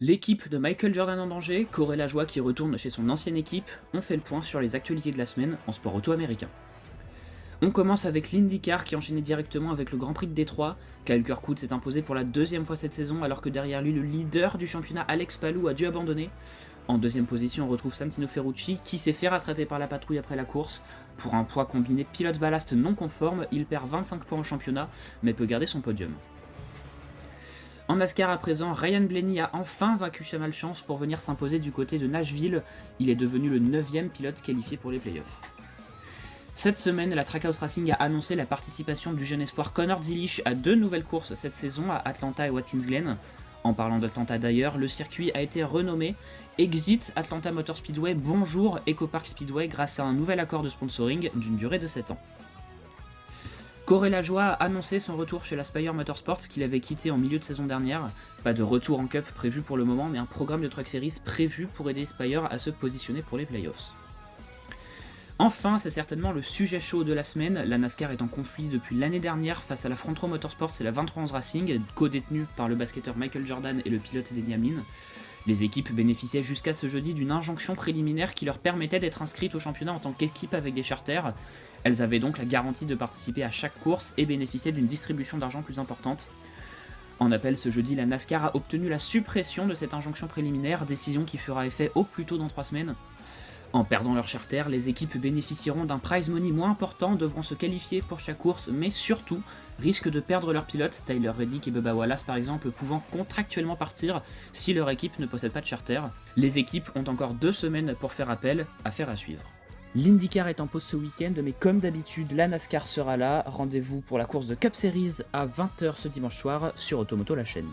L'équipe de Michael Jordan en danger, Corey Lajoie qui retourne chez son ancienne équipe, on fait le point sur les actualités de la semaine en sport auto américain. On commence avec l'IndyCar qui enchaînait directement avec le Grand Prix de Détroit. Kyle Kirkwood s'est imposé pour la deuxième fois cette saison alors que derrière lui le leader du championnat Alex Palou a dû abandonner. En deuxième position on retrouve Santino Ferrucci qui s'est fait rattraper par la patrouille après la course. Pour un poids combiné pilote ballast non conforme, il perd 25 points au championnat mais peut garder son podium. En NASCAR à présent, Ryan Blaney a enfin vaincu sa malchance pour venir s'imposer du côté de Nashville. Il est devenu le 9e pilote qualifié pour les playoffs. Cette semaine, la Trackhouse Racing a annoncé la participation du jeune espoir Connor Zilisch à 2 nouvelles courses cette saison à Atlanta et Watkins Glen. En parlant d'Atlanta d'ailleurs, le circuit a été renommé Exit Atlanta Motor Speedway Bonjour Echo Park Speedway grâce à un nouvel accord de sponsoring d'une durée de 7 ans. Corey Lajoie a annoncé son retour chez la Spire Motorsports qu'il avait quitté en milieu de saison dernière. Pas de retour en Cup prévu pour le moment, mais un programme de Truck Series prévu pour aider Spire à se positionner pour les playoffs. Enfin, c'est certainement le sujet chaud de la semaine. La NASCAR est en conflit depuis l'année dernière face à la Front Row Motorsports et la 2311 Racing, co-détenue par le basketteur Michael Jordan et le pilote Denny Hamlin. Les équipes bénéficiaient jusqu'à ce jeudi d'une injonction préliminaire qui leur permettait d'être inscrites au championnat en tant qu'équipe avec des charters. Elles avaient donc la garantie de participer à chaque course et bénéficiaient d'une distribution d'argent plus importante. En appel ce jeudi, la NASCAR a obtenu la suppression de cette injonction préliminaire, décision qui fera effet au plus tôt dans 3 semaines. En perdant leur charter, les équipes bénéficieront d'un prize money moins important, devront se qualifier pour chaque course, mais surtout risquent de perdre leurs pilotes, Tyler Reddick et Bubba Wallace par exemple, pouvant contractuellement partir si leur équipe ne possède pas de charter. Les équipes ont encore 2 semaines pour faire appel, affaire à suivre. L'IndyCar est en pause ce week-end, mais comme d'habitude, la NASCAR sera là. Rendez-vous pour la course de Cup Series à 20 h ce dimanche soir sur Automoto la chaîne.